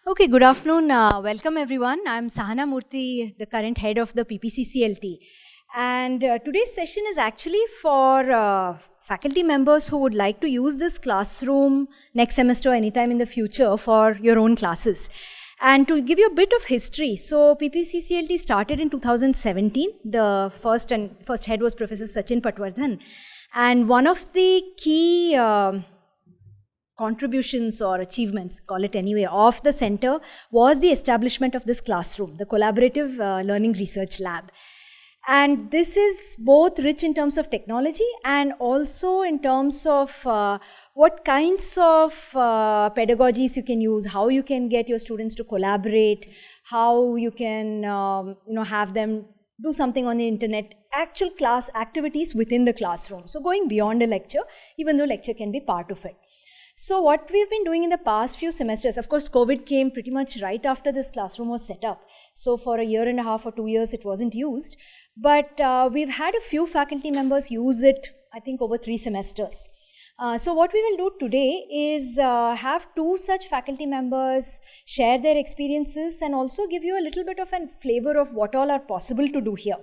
Okay, good afternoon. Welcome everyone. I'm Sahana Murthy, the current head of the PPCCLT. And today's session is actually for faculty members who would like to use this classroom next semester or anytime in the future for your own classes. And to give you a bit of history, so PPCCLT started in 2017. The first head was Professor Sachin Patwardhan. And one of the key contributions or achievements, call it anyway, of the center was the establishment of this classroom, the Collaborative Learning Research Lab. And this is both rich in terms of technology and also in terms of what kinds of pedagogies you can use, how you can get your students to collaborate, how you can have them do something on the internet, actual class activities within the classroom. So going beyond a lecture, even though lecture can be part of it. So what we've been doing in the past few semesters, of course, COVID came pretty much right after this classroom was set up. So for a year and a half or 2 years, it wasn't used. But we've had a few faculty members use it, I think, over 3 semesters. So what we will do today is have 2 such faculty members share their experiences and also give you a little bit of a flavor of what all are possible to do here.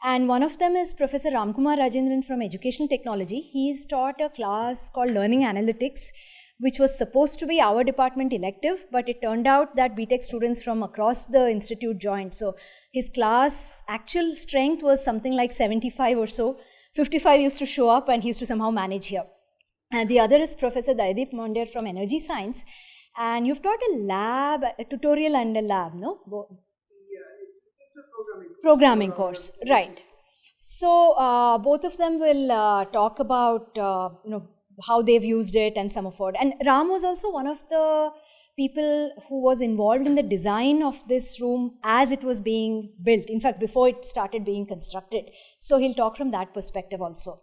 And one of them is Professor Ramkumar Rajendran from Educational Technology. He's taught a class called Learning Analytics, which was supposed to be our department elective, but it turned out that BTech students from across the institute joined. So his class actual strength was something like 75 or so. 55 used to show up and he used to somehow manage here. And the other is Professor Daideep Mondir from Energy Science. And you've taught a lab, a tutorial and a lab, no? Programming course, right. So both of them will talk about how they've used it and some of it. And Ram was also one of the people who was involved in the design of this room as it was being built. In fact, before it started being constructed. So he'll talk from that perspective also.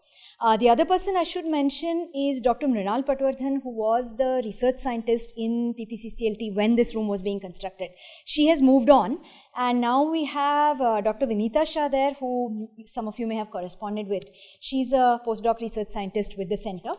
The other person I should mention is Dr. Mrinal Patwardhan, who was the research scientist in PPCCLT when this room was being constructed. She has moved on, and now we have Dr. Vinita Shah there, who some of you may have corresponded with. She's a postdoc research scientist with the center.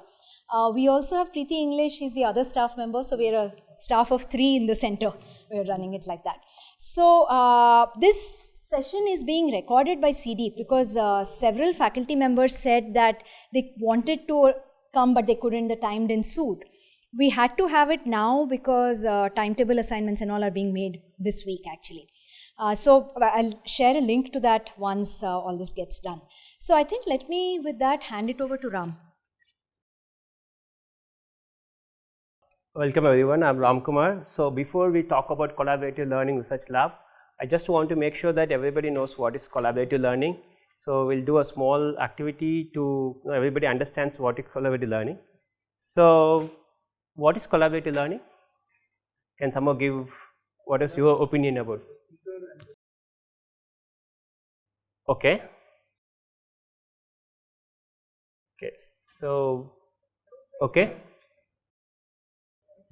We also have Preeti English, she's the other staff member, so we're a staff of 3 in the center. We're running it like that. So this session is being recorded by CD because several faculty members said that they wanted to come but they couldn't, the time didn't suit. We had to have it now because timetable assignments and all are being made this week actually. So I'll share a link to that once all this gets done. So I think let me with that hand it over to Ram. Welcome everyone, I'm Ram Kumar. So before we talk about Collaborative Learning Research Lab, I just want to make sure that everybody knows what is collaborative learning. So we'll do a small activity to everybody understands what is collaborative learning. So what is collaborative learning? Can someone give what is your opinion about? Okay. Okay. So okay.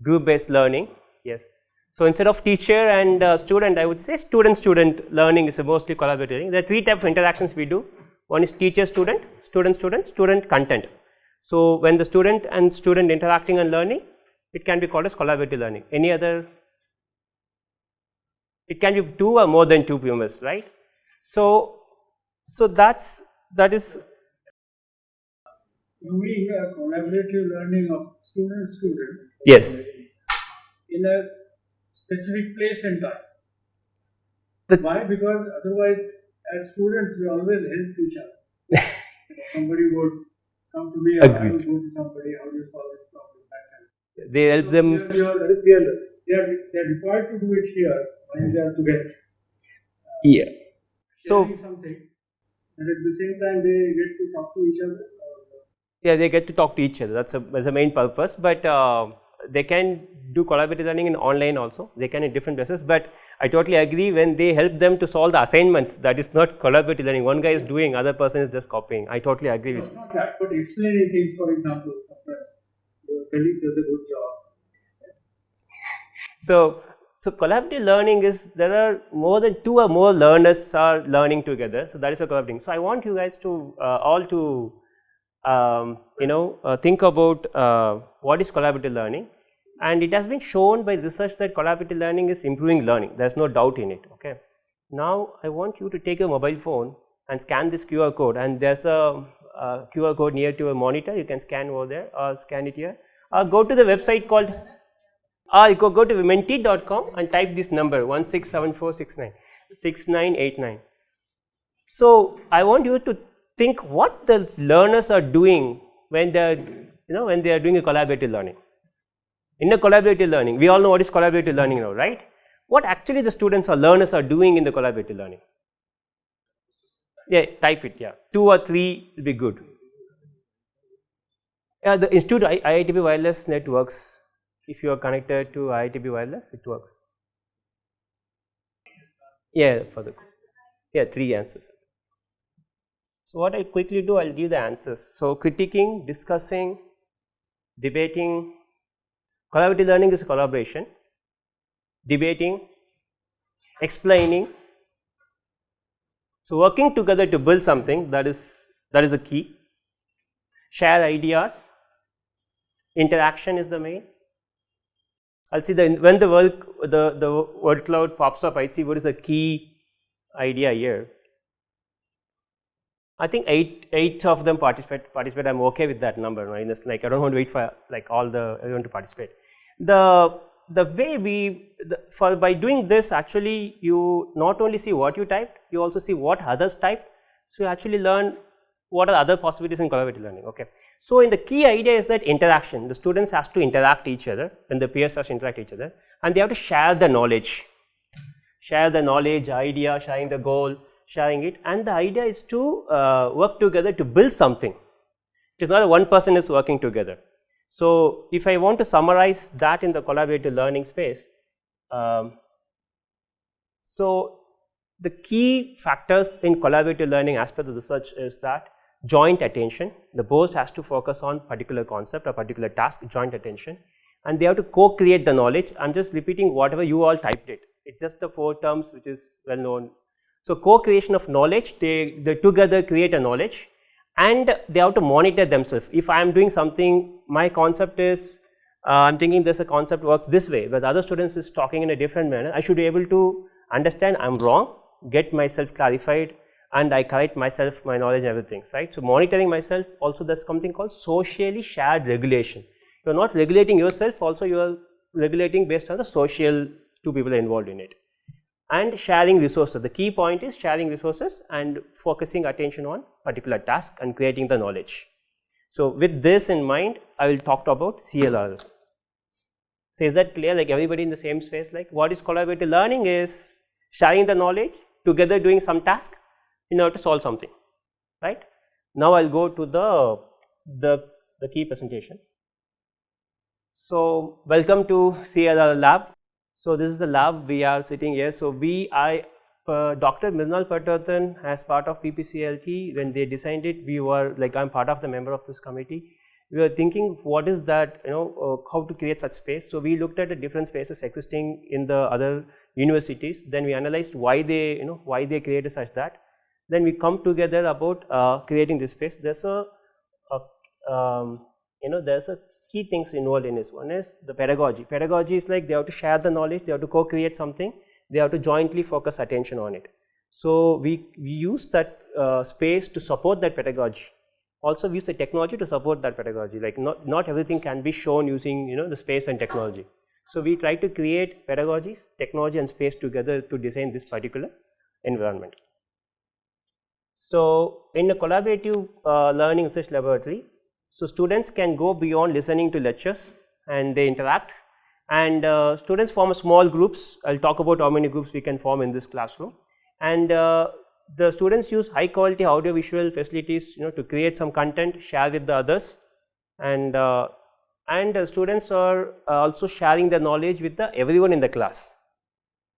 Group-based learning, yes. So instead of teacher and student, I would say student-student learning is mostly collaborative. There are 3 types of interactions we do. One is teacher-student, student-student, student-content. So when the student and student interacting and learning, it can be called as collaborative learning. Any other? It can be 2 or more than 2 members, right? So that is. You mean collaborative learning of student-student? Yes. In a specific place and time. Why? Because otherwise, as students, we always help each other. Somebody would come to me, or I would go to somebody, how do you solve this problem? That kind. They help them. They are required to do it here when they are together. Yeah. Sharing something, and at the same time, they get to talk to each other. Yeah, they get to talk to each other. That's a main purpose. But they can do collaborative learning in online also. They can in different places. But I totally agree when they help them to solve the assignments. That is not collaborative learning. One guy is doing, other person is just copying. I totally agree with you. Not that, but explaining things. For example, sometimes your colleague does a good job. So collaborative learning is there are more than 2 or more learners are learning together. So that is a collaborative. So I want you guys to all to think about what is collaborative learning. and it has been shown by research that collaborative learning is improving learning. There is no doubt in it. Okay. Now, I want you to take your mobile phone and scan this QR code, and there is a QR code near to a monitor. You can scan over there or scan it here. Go to the website called, go to menti.com and type this number 167469 So, I want you to think what the learners are doing when they are, when they are doing a collaborative learning. In a collaborative learning, we all know what is collaborative learning now, right? What actually the students or learners are doing in the collaborative learning? Yeah, type it, yeah. 2 or 3 will be good. Yeah, the Institute IITB Wireless Networks, if you are connected to IITB Wireless, it works. Yeah, for the question. Yeah, 3 answers. So, what I quickly do, I will give the answers. So, critiquing, discussing, debating. Collaborative learning is collaboration, debating, explaining. So, working together to build something, that is the key. Share ideas, interaction is the main. I'll see when the word cloud pops up, I see what is the key idea here. I think 8 of them participate. I'm okay with that number. Right? It's like I don't want to wait for like everyone to participate. The way by doing this, actually you not only see what you typed, you also see what others typed. So, you actually learn what are other possibilities in collaborative learning. Okay. So, in the key idea is that interaction. The students has to interact each other, and the peers has to interact each other, and they have to share the knowledge, idea, sharing the goal, sharing it, and the idea is to work together to build something. It is not one person is working together. So, if I want to summarize that in the collaborative learning space, so the key factors in collaborative learning as per the research is that joint attention. The host has to focus on particular concept or particular task, joint attention, and they have to co-create the knowledge. I am just repeating whatever you all typed it. It's just the 4 terms which is well known. So, co-creation of knowledge, they together create a knowledge, and they have to monitor themselves. If I am doing something, my concept is, I am thinking this concept works this way, but the other students is talking in a different manner, I should be able to understand I am wrong, get myself clarified, and I correct myself, my knowledge, everything, right. So, monitoring myself, also there is something called socially shared regulation. You are not regulating yourself, also you are regulating based on the social 2 people are involved in it. And sharing resources, the key point is sharing resources and focusing attention on particular task and creating the knowledge. So, with this in mind, I will talk about CLRL. So, is that clear, like everybody in the same space, like what is collaborative learning is sharing the knowledge, together doing some task in order to solve something, right. Now, I will go to the key presentation. So, welcome to CLRL lab. So, this is the lab we are sitting here. So, Dr. Mrinal Patwardhan as part of PPCLT, when they designed it, we were like, I am part of the member of this committee. We were thinking what is that, how to create such space. So, we looked at the different spaces existing in the other universities. Then we analyzed why they, why they created such that. Then we come together about creating this space. There's there's a key things involved in this. One is the pedagogy. Pedagogy is like they have to share the knowledge, they have to co-create something, they have to jointly focus attention on it. So, we use that space to support that pedagogy. Also, we use the technology to support that pedagogy, like not everything can be shown using the space and technology. So, we try to create pedagogies, technology and space together to design this particular environment. So, in a collaborative learning research laboratory, so students can go beyond listening to lectures and they interact, and students form small groups. I will talk about how many groups we can form in this classroom, and the students use high quality audio visual facilities to create some content, share with the others, and the students are also sharing their knowledge with everyone in the class.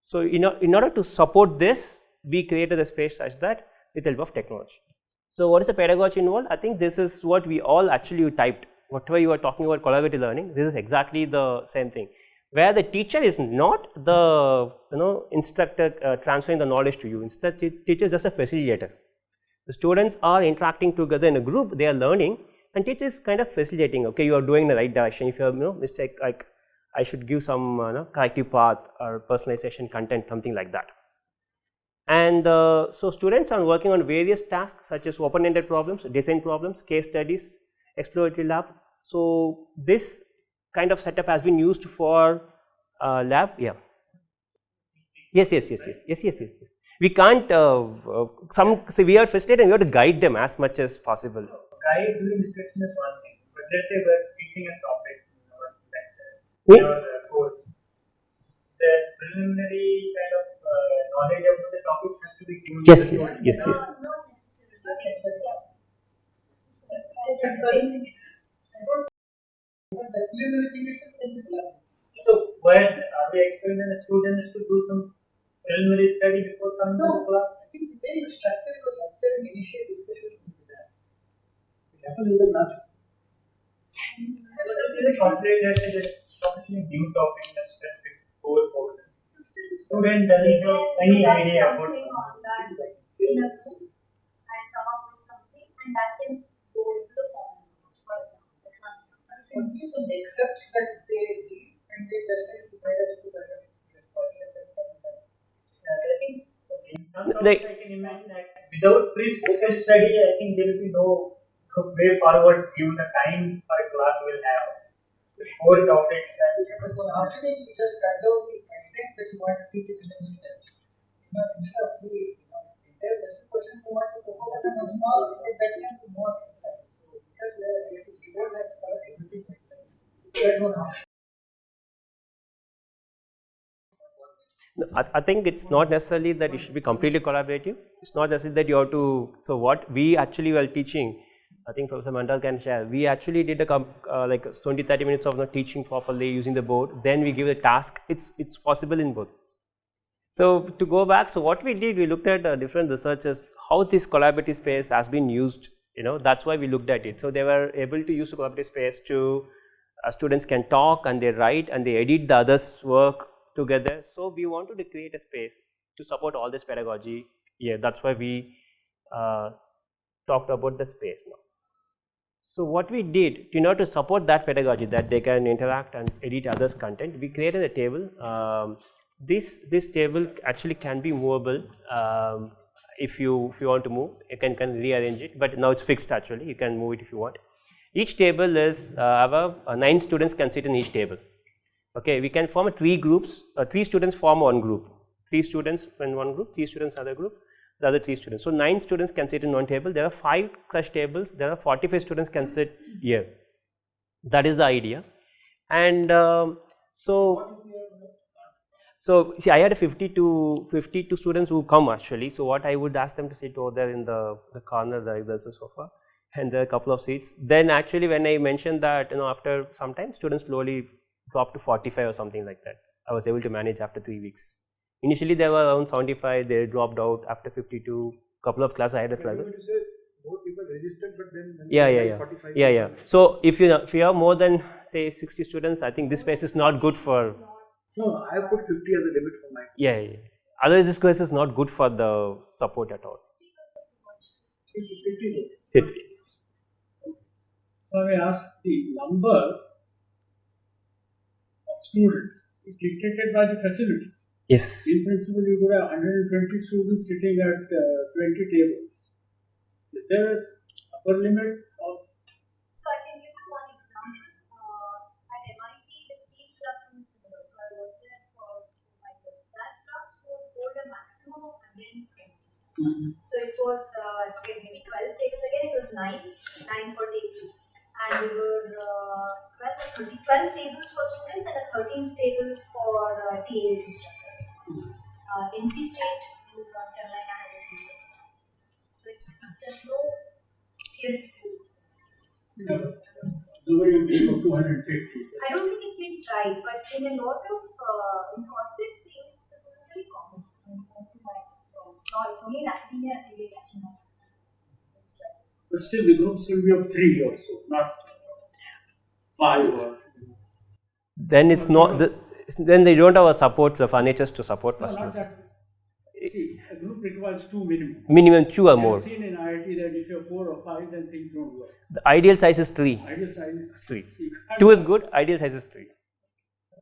So, in order to support this, we created a space such that with the help of technology. So, what is the pedagogy involved? I think this is what we all actually typed. Whatever you are talking about collaborative learning, this is exactly the same thing, where the teacher is not the instructor transferring the knowledge to you. Instead, teacher is just a facilitator. The students are interacting together in a group, they are learning, and teacher is kind of facilitating. Okay, you are doing the right direction. If you have mistake, like I should give some corrective path or personalization content, something like that. And so students are working on various tasks such as open-ended problems, design problems, case studies, exploratory lab. So this kind of setup has been used for lab. Yeah. Yes. We can't. So we are facilitating. We have to guide them as much as possible. Guide during discussion is one thing, but let's say we're teaching a topic, Yeah. or course. The preliminary kind of knowledge of the topic has to be given. Yes. to the student. Yes. So when are we expecting the students to do some preliminary study before coming to the class? I think the very structure of lecture and initial discussion will be there. It happens in the classes. But it is a complete new topic, a specific goal for this. Student doesn't have any idea about something on that in a group and come up with something, and that can go into the form, for example. these are the excepts that they give and they just like to guide us to the I think in some topics I can imagine that without pre-focused study, I think there will be no way forward given the time for a class will have. The core topics that after that you just cut down the content that you want to teach in the semester. Instead of the entire lesson question you want to focus on a small that can be more so because we don't have to cover everything. That won't happen. No, I think it's not necessarily that it should be completely collaborative. It's not necessarily that you have to. So what we actually were teaching, I think Professor Mandal can share. We actually did a like 20-30 minutes of teaching properly using the board. Then we give the task. It's possible in both. So to go back, so what we did, we looked at different researchers how this collaborative space has been used. That's why we looked at it. So they were able to use the collaborative space to students can talk and they write and they edit the others' work together. So we wanted to create a space to support all this pedagogy. Yeah, that's why we talked about the space now. So what we did, in order to support that pedagogy, that they can interact and edit others' content, we created a table. This table actually can be movable. If you want to move, you can rearrange it. But now it's fixed actually. You can move it if you want. Each table is 9 students can sit in each table. Okay, we can form 3 groups. 3 students form one group. 3 students in one group, 3 students other group, the other 3 students. So 9 students can sit in one table. There are 5 crush tables. There are 45 students can sit here. That is the idea. And so see, I had 52 students who come actually. So what I would ask them to sit over there in the corner, there's a sofa, and there are a couple of seats. Then actually when I mentioned that, after some time, students slowly dropped to 45 or something like that. I was able to manage after 3 weeks. Initially there were around 75, they dropped out after 52. Couple of classes I had a struggle. More people registered, but then Yeah. 45. Yeah. So if you have more than say 60 students, I think this space is not good for. No, I have put 50 as a limit for my. Yeah. Otherwise, this space is not good for the support at all. 50. So I ask the number of students is dictated by the facility. Yes. In principle, you could have 120 students sitting at 20 tables. Is there an upper limit of? So I can give you one example. At MIT, the team classroom is similar. So I worked there for 5 years. That class would hold a maximum of 120. So it was, I forget, maybe 12 tables. Again, it was 9 per table. And we were 12 tables for students and a 13th table for TAs instructors. NC State in North Carolina has a similar setup. So there's no theory to it. Nobody will take up 250. I don't think it's been tried, but in a lot of in corporates, they use this is very common. It's only in academia that they catching up. But still, the groups will be of 3 or so, not 5 or. Then it's not. Then they don't have a support, the furnitures to support first. No, not that. See, a group requires 2 minimum. Minimum 2 or more. I've seen in IIT that if you're 4 or 5, then things don't work. The ideal size is 3. Ideal size is 3. See, 2 is good. Ideal size is 3.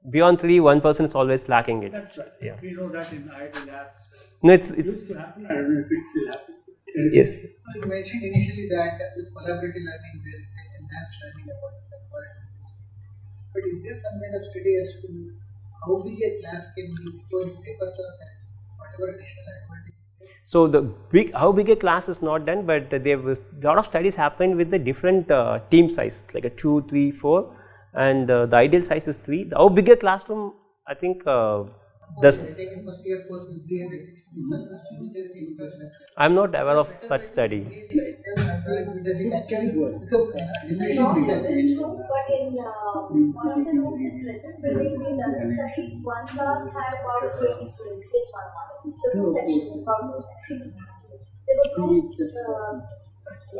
beyond 3, one person is always lacking it. That's right. Yeah. We know that in IIT labs. No, It used to happen. I don't know if it still happens. yes. So you mentioned initially that with collaborative learning there is an enhanced learning about the quality. But is there some kind of study as to how big a class can be before it tapers off and whatever additional advantage? So how big a class is not done, but there was a lot of studies happened with the different team size, like a 2, 3, 4, and the ideal size is 3. How big a classroom? I think does. First year course with 360 I'm not aware of such study. does it actually work? Not in this room, but in one of the rooms in present building, we done a study. One class had about 20 students, this one model. So two sections, about 260 to 60. They were grouped,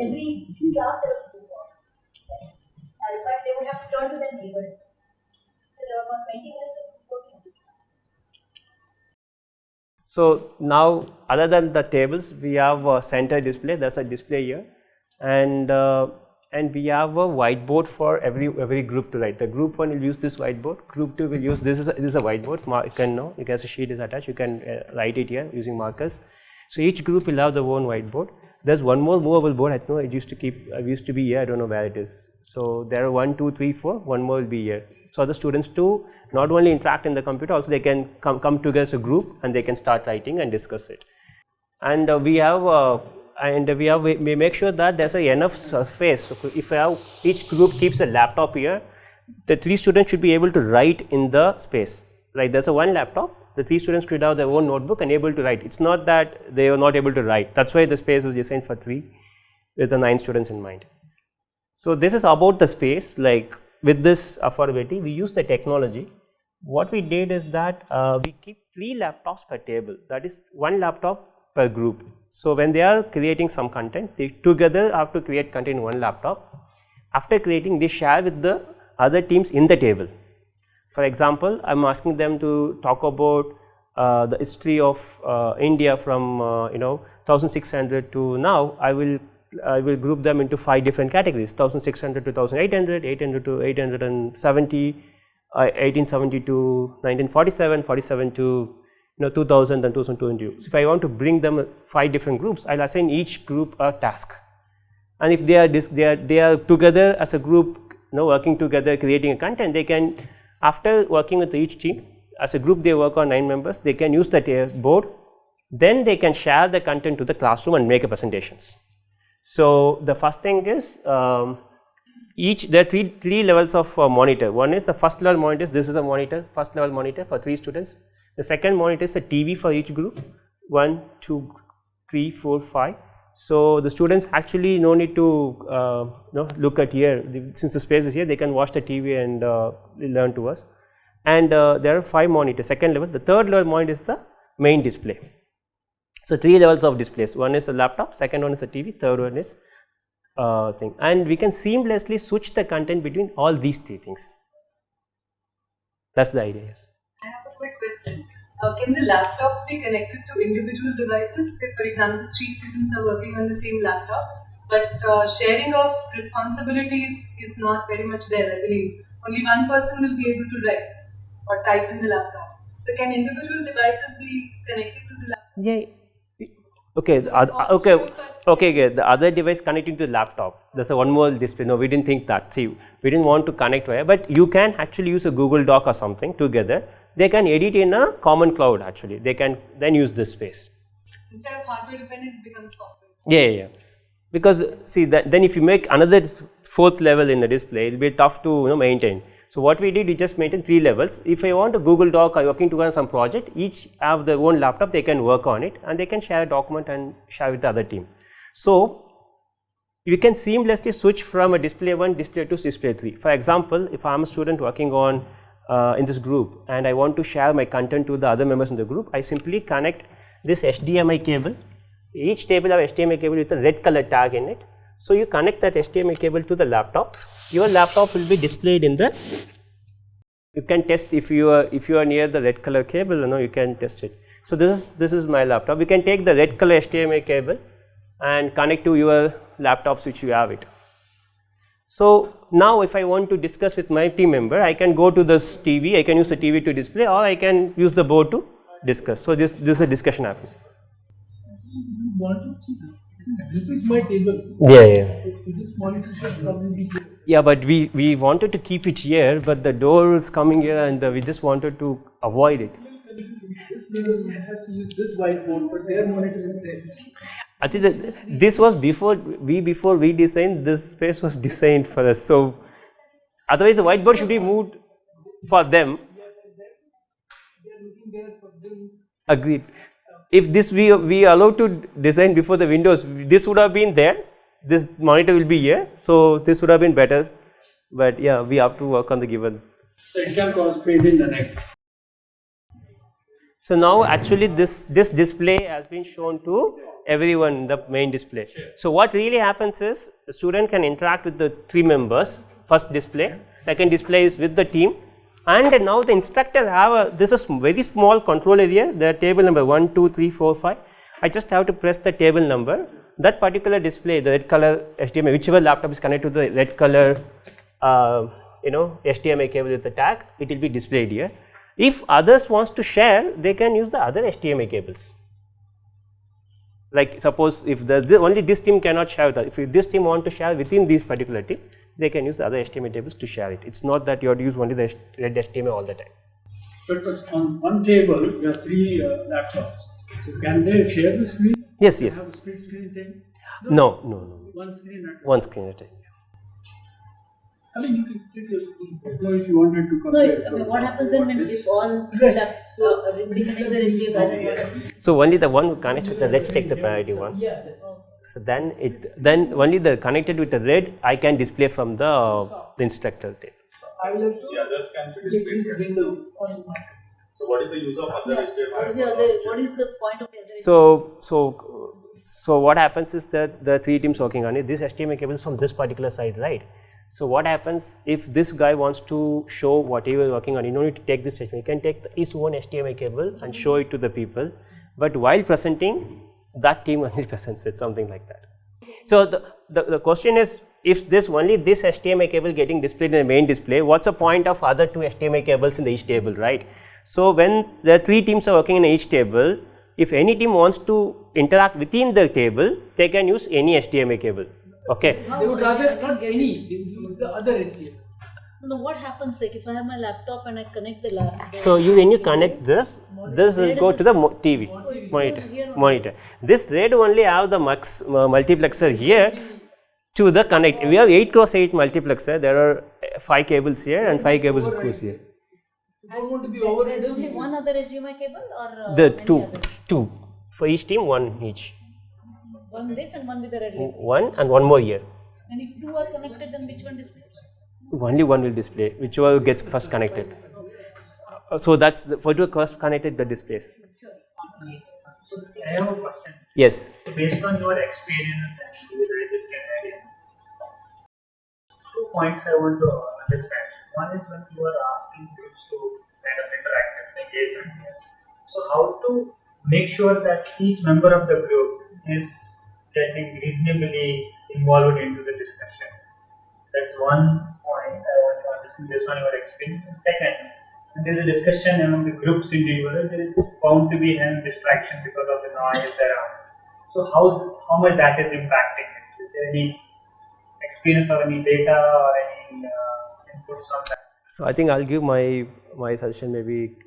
every class there was two more. But they would have to turn to their neighbor. So there were about 20 minutes of working in the class. So now, other than the tables, we have a center display. There's a display here, and we have a whiteboard for every group to write. The group 1 will use this whiteboard. Group 2 will use this is a whiteboard. You can see a sheet is attached. You can write it here using markers. So each group will have their own whiteboard. There's one more movable board. I know it used to be here. I don't know where it is. So there are 1, 2, 3, 4. One more will be here. So the students to not only interact in the computer, also they can come together as a group and they can start writing and discuss it. And we make sure that there's enough surface. So if each group keeps a laptop here, the 3 students should be able to write in the space. Like there's one laptop, the 3 students should have their own notebook and able to write. It's not that they are not able to write. That's why the space is designed for 3 with the 9 students in mind. So this is about the space. Like with this affordability, we use the technology. What we did is that we keep 3 laptops per table. That is 1 laptop per group. So when they are creating some content, they together have to create content in 1 laptop. After creating, they share with the other teams in the table. For example, I'm asking them to talk about the history of India from 1600 to now. I will group them into 5 different categories: 1600 to 1800, 800 to 870, 1870 to 1947, 47 to 2000 and 2022. So if I want to bring them 5 different groups, I'll assign each group a task. And if they are together as a group, working together, creating a content, they can, after working with each team as a group, they work on 9 members. They can use the board. Then they can share the content to the classroom and make presentations. So the first thing is there are 3 levels of monitor. One is the first level monitors. This is a monitor, first level monitor for 3 students. The second monitor is a TV for each group, 1, 2, 3, 4, 5. So the students actually no need to look at here. Since the space is here, they can watch the TV and learn to us. And there are 5 monitors, second level. The third level monitor is the main display. So 3 levels of displays. One is a laptop, second one is a TV, third one is thing. And we can seamlessly switch the content between all these 3 things. That's the idea. Yes. I have a quick question. Can the laptops be connected to individual devices? Say, for example, 3 students are working on the same laptop, but sharing of responsibilities is not very much there, I believe. Only one person will be able to write or type in the laptop. So can individual devices be connected to the laptop? Yeah. Okay. The other device connecting to the laptop. There's one more display. No, we didn't think that. See, we didn't want to connect wire, but you can actually use a Google Doc or something together. They can edit in a common cloud. Actually, they can then use this space. Instead of hardware dependent, it becomes software. Yeah. Because see, then if you make another 4th level in the display, it will be tough to maintain. So what we did, we just maintained 3 levels. If I want a Google Doc or working together on some project, each have their own laptop, they can work on it and they can share a document and share with the other team. So you can seamlessly switch from a display 1, display 2, display 3. For example, if I am a student working on in this group and I want to share my content to the other members in the group, I simply connect this HDMI cable. Each table have HDMI cable with a red color tag in it. So you connect that HDMI cable to the laptop. Your laptop will be displayed in the. You can test if you are near the red color cable. You can test it. So this is my laptop. You can take the red color HDMI cable and connect to your laptops which you have it. So now if I want to discuss with my team member, I can go to this TV, I can use the TV to display, or I can use the board to discuss. So this is a discussion happens. You want to keep, since this is my table, Yeah. this monitor should probably be here. Yeah, but we wanted to keep it here, but the door is coming here, and we just wanted to avoid it. This table has to use this whiteboard, but their monitor is there. Actually, this was before we designed. This space was designed for us. So otherwise, the whiteboard should be moved for them. They are looking there for them. Agreed. If this we allowed to design before the windows, this would have been there. This monitor will be here, so this would have been better. But yeah, we have to work on the given. So it can cause pain in the neck. So now actually this display has been shown to everyone in the main display. So what really happens is the student can interact with the 3 members. First display, second display is with the team, and now the instructor have this is very small control area. The table number 1, 2, 3, 4, 5. I just have to press the table number. That particular display, the red color HDMI, whichever laptop is connected to the red color, HDMI cable with the tag, it will be displayed here. If others wants to share, they can use the other HDMI cables. Like suppose if only this team cannot share, if this team want to share within this particular team, they can use the other HDMI cables to share it. It's not that you have to use only the red HDMI all the time. But on one table, you have 3 laptops. So can they share the screen? Yes. Have a split screen thing? No. One screen at One screen at a time. I mean, you can split your screen. No, if you wanted to No, compare. what happens then when if all so everybody connects their HDMI? So only the one who connects with the let's take the priority one. So then only the connected with the red I can display from the instructor table. I will have to others can be displayed this here. window on my. So what is the use of other What is the point of the other? So what happens is that the 3 teams working on it, this HDMI cable is from this particular side, right? So what happens if this guy wants to show what he was working on, you don't need to take this HDMI, he can take his own HDMI cable and show it to the people, but while presenting, that team only presents it, something like that. So the question is, if only this HDMI cable getting displayed in the main display, what's the point of other 2 HDMI cables in each table, right? So when the 3 teams are working in each table, if any team wants to interact within the table, they can use any HDMI cable. Okay. They would rather not any, they would use the other HDMI. No, what happens like if I have my laptop and I connect the laptop? So when you connect this will go to the TV monitor. This red only have the multiplexer here to the connect. We have 8x8 multiplexer. There are 5 cables here and 5 cables goes here. I don't want to be There's overridden. only one other HDMI cable or The many two others? for each team, 1 each. One this and one with the red light. 1 and 1 more here. And if 2 are connected, then which one displays? Only 1 will display, whichever gets first connected. So that's for the first connected the displays. So I have a question. Yes. So based on your experience and with Canadian, 2 points I want to understand. One is when you are asking groups to kind of interact and engage with them. So how to make sure that each member of the group is getting reasonably involved into the discussion. That's one point I want to understand based on your experience. And second, when there is a discussion among the groups individually, there is bound to be an distraction because of the noise around. So how much that is impacting it? Is there any experience or any data or any inputs on that? So I think I'll give my suggestion maybe.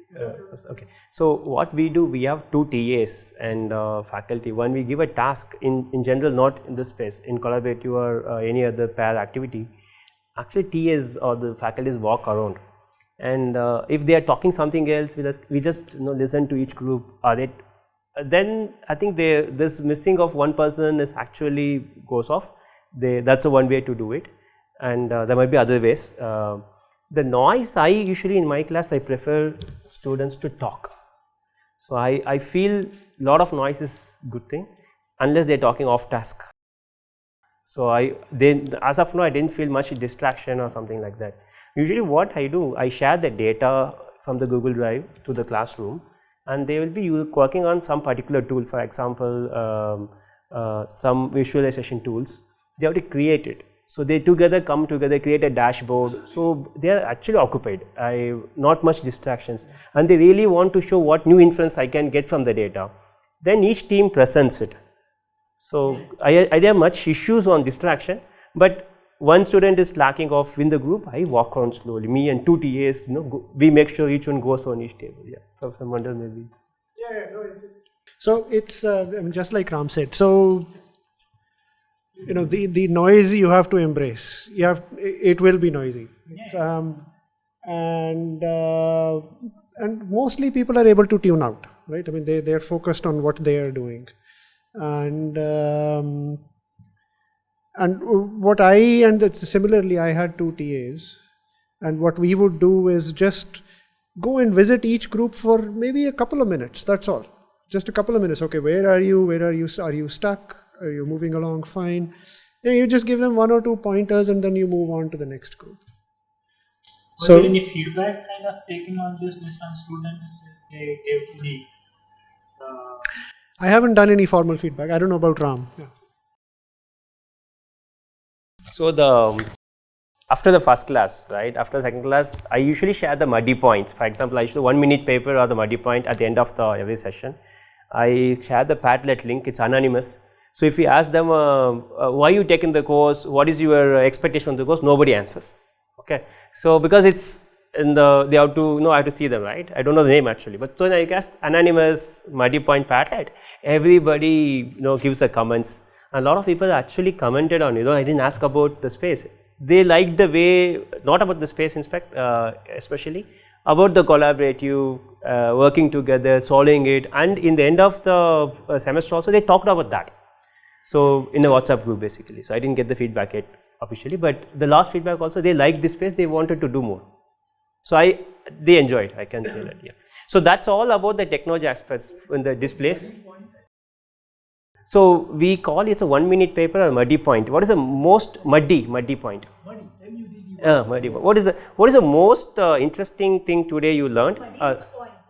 Okay. So what we do, we have 2 TAs and faculty. One, we give a task in general, not in this space, in collaborative or any other pair activity. Actually, TAs or the faculties walk around, and if they are talking something else, we just listen to each group. Then I think this missing of one person is actually goes off. That's the one way to do it, and there might be other ways. The noise, I usually in my class, I prefer students to talk. So I feel a lot of noise is good thing unless they are talking off task. So as of now, I didn't feel much distraction or something like that. Usually what I do, I share the data from the Google Drive to the classroom, and they will be working on some particular tool. For example, some visualization tools. They have to create it. So they together come together, create a dashboard. So they are actually occupied. Not much distractions, and they really want to show what new inference I can get from the data. Then each team presents it. So I didn't have much issues on distraction, but one student is lacking off in the group. I walk around slowly. Me and 2 TAs, we make sure each one goes on each table. Yeah, Professor Mandal maybe. So it's just like Ram said. So the noise you have to embrace. It will be noisy, and mostly people are able to tune out, right? I mean they're focused on what they are doing, and similarly I had 2 TAs, and what we would do is just go and visit each group for maybe a couple of minutes. That's all. Just a couple of minutes. Okay, where are you? Are you stuck? Are you moving along fine? Yeah, you just give them 1 or 2 pointers and then you move on to the next group. Was there any feedback kind of taken on this based on students? They gave me. I haven't done any formal feedback. I don't know about Ram. Yeah. So after the first class, right? After the second class, I usually share the muddy points. For example, I show 1-minute paper or the muddy point at the end of every session. I share the Padlet link. It's anonymous. So if you ask them why you taken the course, what is your expectation from the course, nobody answers. Okay. So because it's they have to I have to see them, right? I don't know the name actually, but so when I cast anonymous muddy point Padlet, everybody gives the comments. A lot of people actually commented on I didn't ask about the space. They liked the way, not about the space especially, about the collaborative, working together, solving it, and in the end of the semester also they talked about that. So in a WhatsApp group basically. So I didn't get the feedback yet officially, but the last feedback also, they liked this space, they wanted to do more. So they enjoyed, I can say that, yeah. So that's all about the technology aspects in the displays. So we call it a 1-minute paper or muddy point. What is the most muddy point? Muddy. What is the most interesting thing today you learned? Point, the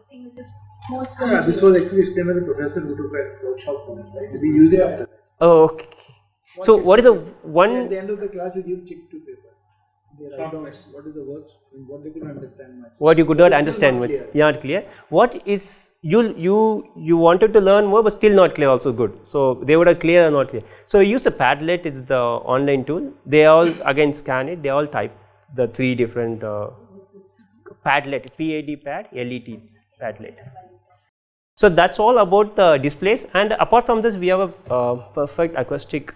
thing which is most this was actually explained by the professor who took a workshop for us, right? We use it after. Oh, okay. So what is the one? At the end of the class, you give check to paper. They write down what is the words and what they could understand much. What you could not understand much. Not clear. What is you wanted to learn more, but still not clear. Also good. So they would have clear or not clear. So we use the Padlet. It's the online tool. They all again scan it. They all type the 3 different Padlet. Padlet. Padlet. So that's all about the displays, and apart from this we have a perfect acoustic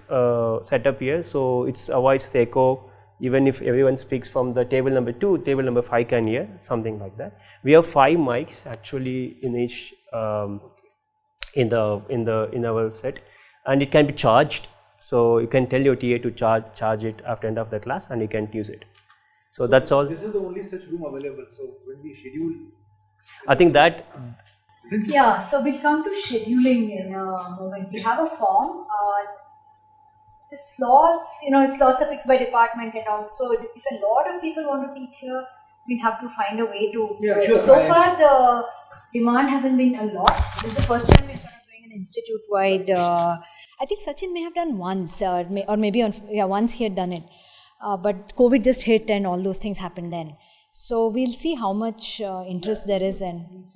setup here. So it's avoids the echo. Even if everyone speaks from the table number 2, table number 5 can hear, something like that. We have 5 mics actually in each in our set, and it can be charged. So you can tell your TA to charge it after end of the class, and you can use it. So that's all. This is the only such room available. So when we schedule, I think that. Yeah, so we'll come to scheduling in a moment. We have a form. The slots, slots are fixed by department, and also if a lot of people want to teach here, we'll have to find a way to. Yeah, sure. So far, the demand hasn't been a lot. This is the first time we're sort of doing an institute-wide. I think Sachin may have done once, or maybe once he had done it. But COVID just hit, and all those things happened then. So we'll see how much interest there is, and.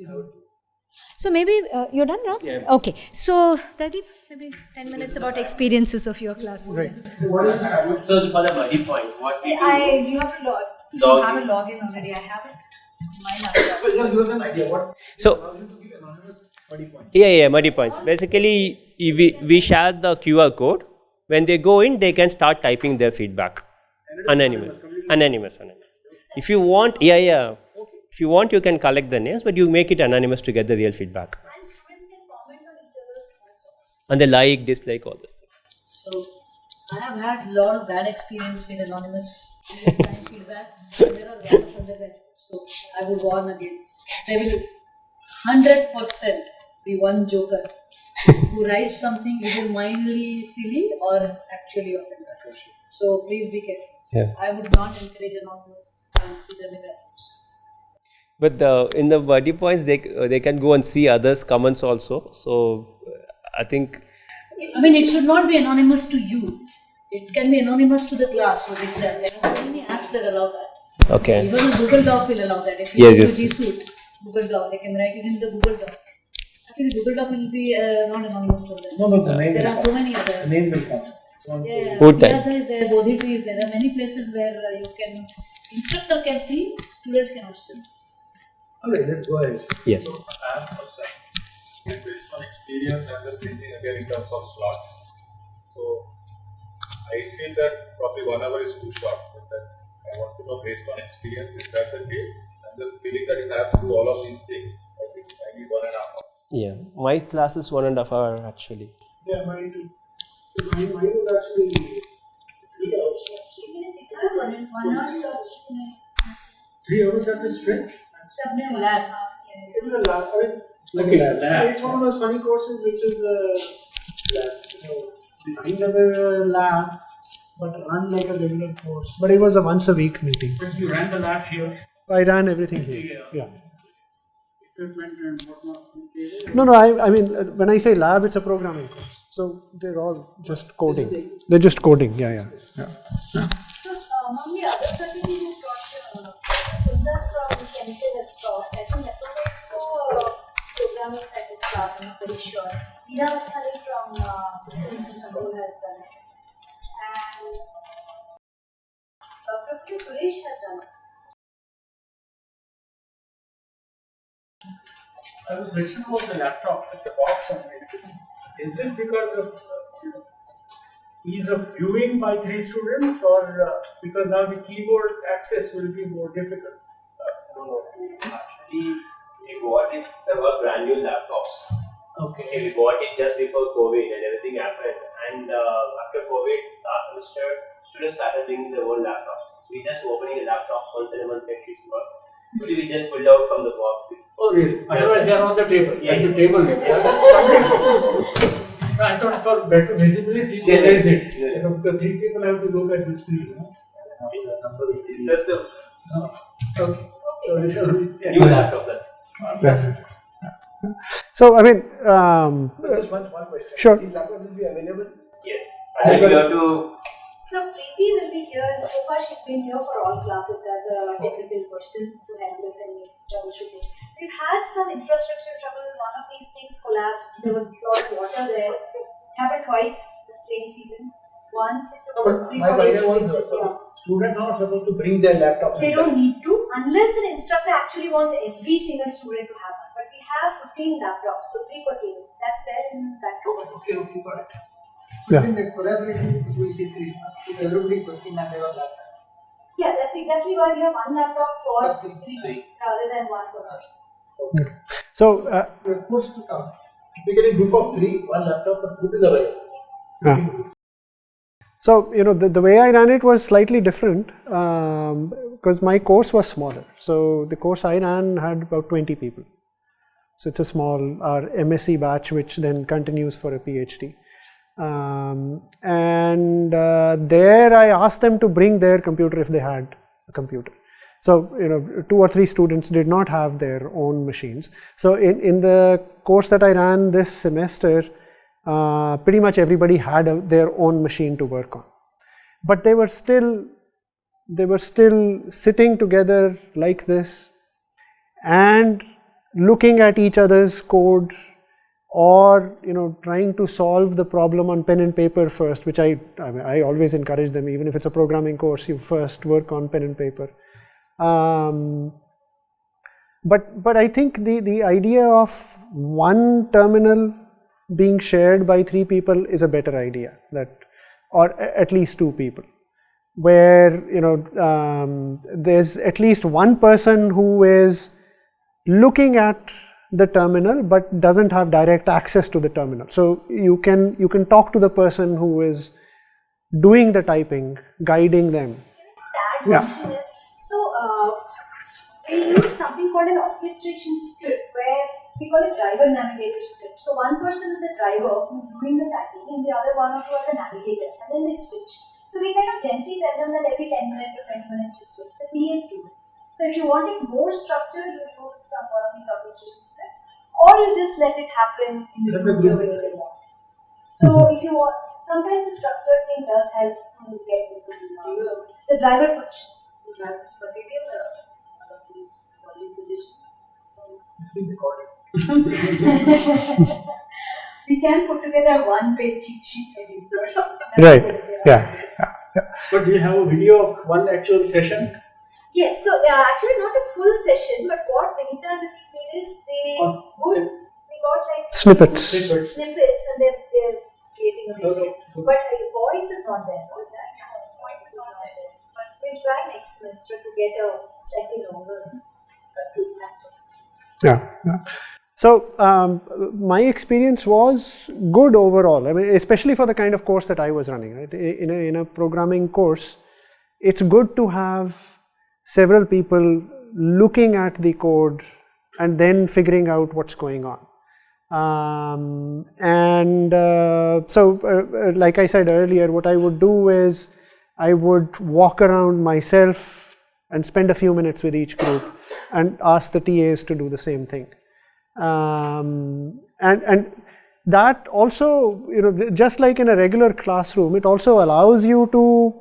So maybe you're done now? Yeah. Okay. So Dadeep, maybe 10 minutes about experiences of your class. Right. So for the muddy point, what we do? You have to have a login already. I have it. you have an idea what. So allows you to give anonymous muddy point. yeah, muddy points. Basically, we share the QR code. When they go in, they can start typing their feedback. Anonymous. If you want, if you want, you can collect the names, but you make it anonymous to get the real feedback. And students can comment on each other's posts. And they like, dislike, all this stuff. So I have had a lot of bad experience with anonymous feedback. There are a lot of undergraduates. So I would warn against. There will 100% be one joker who writes something either mildly silly or actually offensive. So please be careful. Yeah. I would not encourage anonymous undergraduates. But in the muddy points, they can go and see others' comments also. So I think. I mean, it should not be anonymous to you. It can be anonymous to the class. So if there are so many apps that allow that. Okay. Even Google Doc will allow that. If you Yes, use yes. G Suite, Google Doc, they can write it in the Google Doc. Actually, Google Doc will be not anonymous to others. No, the name There will are come. so many others. The name will come. Yeah, Good time. Piazza is there, Bodhidri is there. There are many places where you can, instructor can see, students cannot see. Okay, let's go ahead. Yes. So I have first time. Based on experience, I'm just thinking again in terms of slots. So I feel that probably 1 hour is too short, but then I want to know based on experience, is that the case? I'm just feeling that if I have to do all of these things, I think I need 1.5 hours. Yeah. My class is 1.5 hours actually. Yeah, mine too. Mine was actually 3 hours. किसी ने सिखाया 1 hour slots किसी ने 3 hours at the straight? सबने Lab. It was a lab. I mean, Okay, lab. It's one of those funny courses which is lab, designed as a lab, but run like a regular course. But it was a once a week meeting. But you ran the lab here. I ran everything here. Yeah. Equipment and whatnot. No, I mean, when I say lab, it's a programming course. So they're all just coding. They're just coding. Yeah. So, among the other faculties who taught Sundar from chemical has taught, I think that was also programming type of class, I'm not very sure. Veena Vachali from Systems and Control has done it. And Professor Suresh has done it. I was listening about the laptop, like the box and everything. Is this because of ease of viewing by 3 students, or because now the keyboard access will be more difficult? No. Actually, we bought it. There were brand new laptops. Okay. We bought it just before COVID and everything happened. And after COVID, last semester, students started bringing their own laptops. We just opening the laptops once in a month, make it work. Today we just pulled out from the box. Oh, really? Otherwise, they are on the table. Yeah. At the table. Yeah, that's wonderful. I thought for better visibility, they raise it. Yeah. The 3 people have to look at the screen. It's just a Okay. So this is new laptop. That's it. So I mean, Just one question. Sure. These laptops will be available? Yes. And then you have to. So Preeti will be here. So far, she's been here for all classes as a technical person to help with any troubleshooting. We've had some infrastructure trouble. One of these things collapsed. There was a lot of water there. It happened twice this rainy season. Once it took But 3-4 my days idea to was fix it. Yeah. students are not supposed to bring their laptops. They don't need to unless an instructor actually wants every single student to have one. But we have 15 laptops, so 3 per table. That's there in that room. Okay, got it. Yeah. I think the collaboration will decrease. If everybody is working and they have laptop. Yeah, that's exactly why we have one laptop for Okay. 3 rather than one per person. so You are forced to come. Typically, group of 3, one laptop per group is available. So, the way I ran it was slightly different because my course was smaller. So, the course I ran had about 20 people. So, it's a small MSc batch which then continues for a PhD. There I asked them to bring their computer if they had a computer. So, 2 or 3 students did not have their own machines. So, in the course that I ran this semester, pretty much everybody had their own machine to work on, but they were still sitting together like this and looking at each other's code, or trying to solve the problem on pen and paper first, which I always encourage them. Even if it's a programming course, you first work on pen and paper. But I think the idea of one terminal being shared by 3 people is a better idea, or at least 2 people, where there's at least one person who is looking at the terminal but doesn't have direct access to the terminal. So you can talk to the person who is doing the typing, guiding them. Tag one here. So we use something called an orchestration script where we call it driver navigator script. So one person is a driver who's doing the typing and the other one or two are the navigators, and then they switch. So we kind of gently tell them that every 10 minutes or 20 minutes you switch. The PAs do it. So if you want it more structured, you use one of these orchestration scripts, or you just let it happen in the group the way they want. So if you want, sometimes the structured thing does help to get into the driver positions. Which have this particular all of these suggestions. It's been recorded. We can put together one-page cheat sheet maybe. Right. Yeah. But we have a video of one actual session. Yes, so actually not a full session, but what Vinita did is they got like Snippets. snippets and they're creating a video. But the voice is not there, no? That voice is not there. But we'll try next semester to get a slightly longer. Yeah. So my experience was good overall. I mean, especially for the kind of course that I was running. Right? In a programming course, it's good to have several people looking at the code and then figuring out what's going on. So, like I said earlier, what I would do is I would walk around myself and spend a few minutes with each group and ask the TAs to do the same thing. And that also, just like in a regular classroom, it also allows you to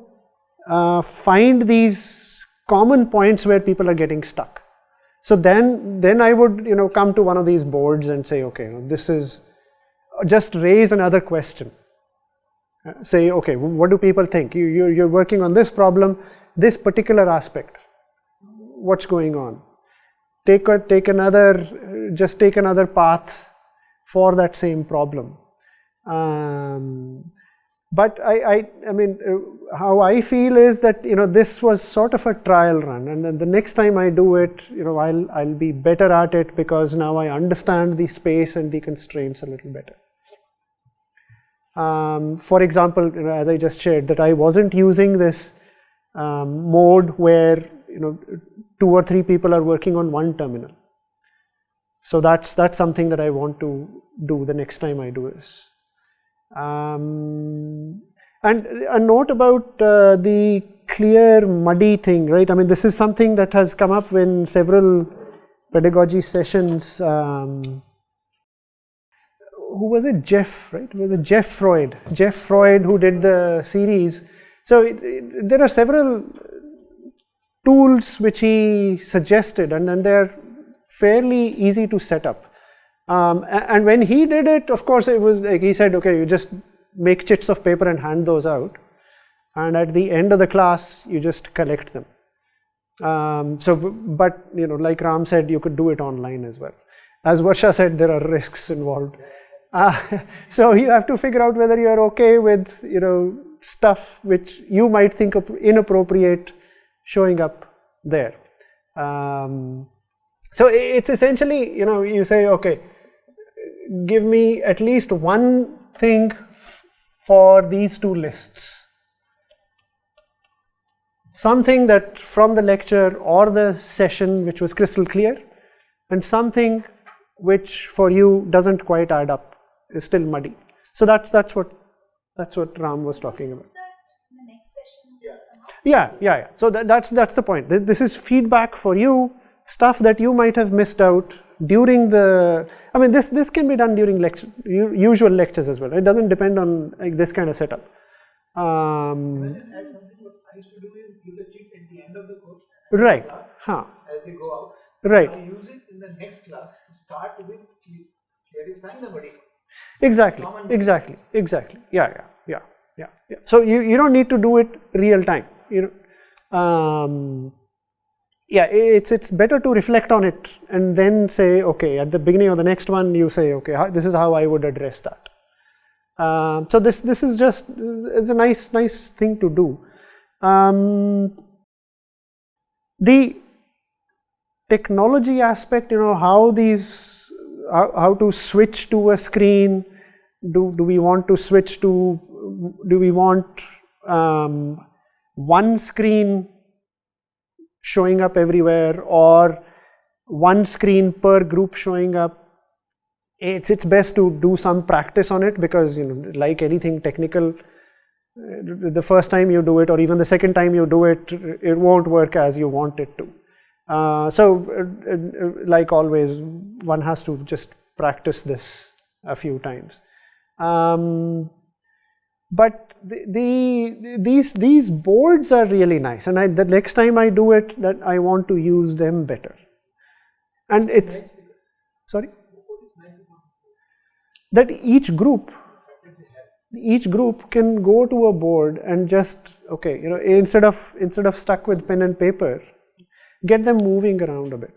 find these common points where people are getting stuck. So then I would come to one of these boards and say, okay, this is, just raise another question. Say, okay, what do people think? You're working on this problem, this particular aspect. What's going on? Take another path for that same problem. But I mean, how I feel is that this was sort of a trial run, and then the next time I do it, I'll be better at it because now I understand the space and the constraints a little better. For example, as I just shared, that I wasn't using this mode where 2 or 3 people are working on one terminal. So that's something that I want to do the next time I do this. And a note about the clear muddy thing, right? I mean, this is something that has come up in several pedagogy sessions. Who was it? Jeff, right? It was it Jeff Freud who did the series. So there are several tools which he suggested, and they're fairly easy to set up. And when he did it, of course, it was like he said, okay, you just make chits of paper and hand those out, and at the end of the class, you just collect them. But like Ram said, you could do it online as well. As Varsha said, there are risks involved. So you have to figure out whether you are okay with stuff which you might think of inappropriate showing up there. So it's essentially, you say, okay, give me at least one thing for these 2 lists. Something that from the lecture or the session which was crystal clear, and something which for you doesn't quite add up, is still muddy. So that's what Ram was talking about. Yeah. So that's the point. This is feedback for you, stuff that you might have missed out during the. I mean, this can be done during usual lectures as well. It doesn't depend on like this kind of setup. That's something what I used to do is give the cheat at the end of the course. Right. As they go out. Right. I use it in the next class to start with clarifying the body. Exactly. Yeah. So you don't need to do it real time. It's better to reflect on it and then say, okay, at the beginning of the next one, you say, okay, this is how I would address that. So this is just it's a nice thing to do. The technology aspect, how to switch to a screen. Do we want to switch to? Do we want one screen showing up everywhere, or one screen per group showing up? It's best to do some practice on it, because like anything technical, the first time you do it or even the second time you do it, it won't work as you want it to. So like always, one has to just practice this a few times. But these boards are really nice, and the next time I do it, that I want to use them better. And it's sorry that each group can go to a board and just instead of stuck with pen and paper, get them moving around a bit.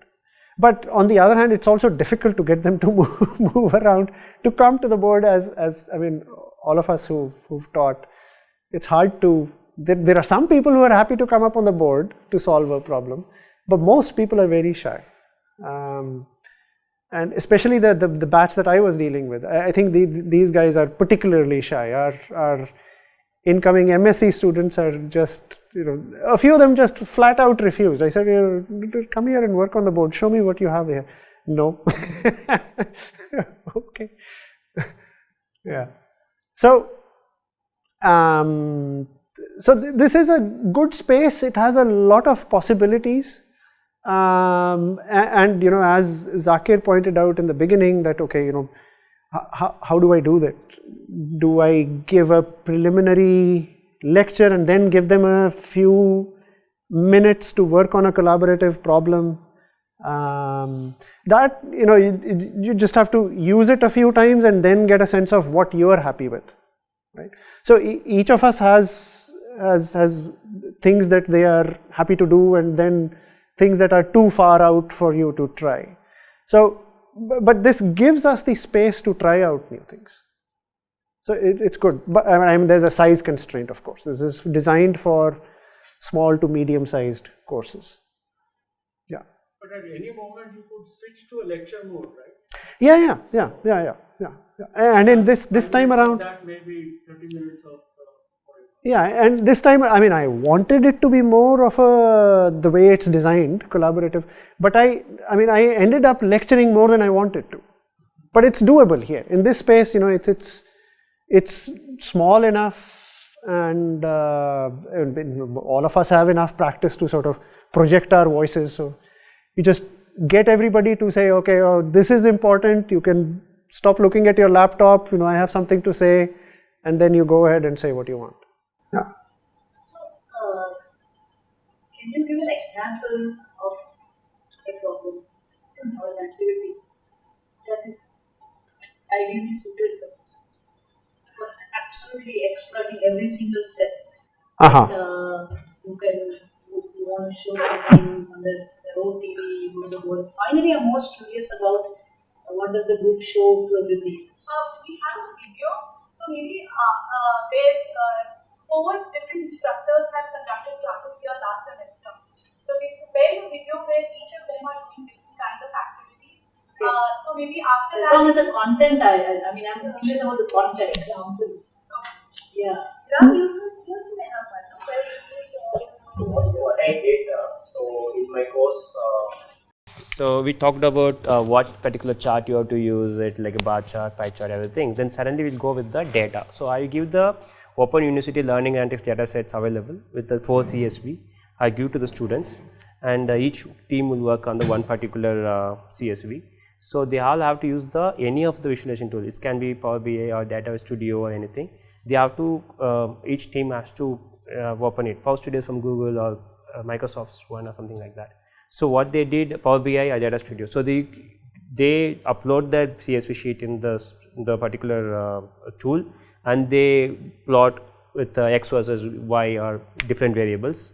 But on the other hand, it's also difficult to get them to move around, to come to the board. As I mean, all of us who've taught, it's hard to. There are some people who are happy to come up on the board to solve a problem, but most people are very shy. And especially the batch that I was dealing with, I think these guys are particularly shy. Our incoming MSc students are just, a few of them just flat out refused. I said, come here and work on the board. Show me what you have here. No. Okay. Yeah. So, this is a good space. It has a lot of possibilities. And as Zakir pointed out in the beginning, that how do I do that? Do I give a preliminary lecture and then give them a few minutes to work on a collaborative problem? That you just have to use it a few times and then get a sense of what you are happy with, right? So each of us has things that they are happy to do, and then things that are too far out for you to try. So, but this gives us the space to try out new things. So it's good. But I mean, there's a size constraint, of course. This is designed for small to medium-sized courses. Yeah. But at any moment you could switch to a lecture mode, right? Yeah. And in this time around, that maybe 30 minutes of. Yeah, and this time, I mean, I wanted it to be more of the way it's designed, collaborative, but I ended up lecturing more than I wanted to. But it's doable here. In this space, it's small enough, and all of us have enough practice to sort of project our voices. So you just get everybody to say, okay, this is important, you can stop looking at your laptop, I have something to say, and then you go ahead and say what you want. Yeah. So, can you give an example of a problem or an activity that is ideally suited for absolutely exploiting every single step? You want to show something on the road TV, you go to the board. Finally, I'm most curious about what does the group show to everybody else? We have a video, so maybe where 4 different instructors have conducted classes here last semester. So we prepared a video where each of them are doing different kinds of activities. So maybe after as that. As long as the content, I'm curious about the content example. Yeah. What I did, so in my course, so we talked about what particular chart you have to use, it like a bar chart, pie chart, everything. Then suddenly we'll go with the data. So I give the Open University Learning Analytics data sets available with the 4 CSV. I give to the students, and each team will work on the one particular CSV. So they all have to use any of the visualization tools. It can be Power BI or Data Studio or anything. They have to, each team has to open it. Power Studio from Google or Microsoft's one or something like that. So what they did, Power BI or Data Studio. So they upload that CSV sheet in the particular tool, and they plot with x versus y or different variables,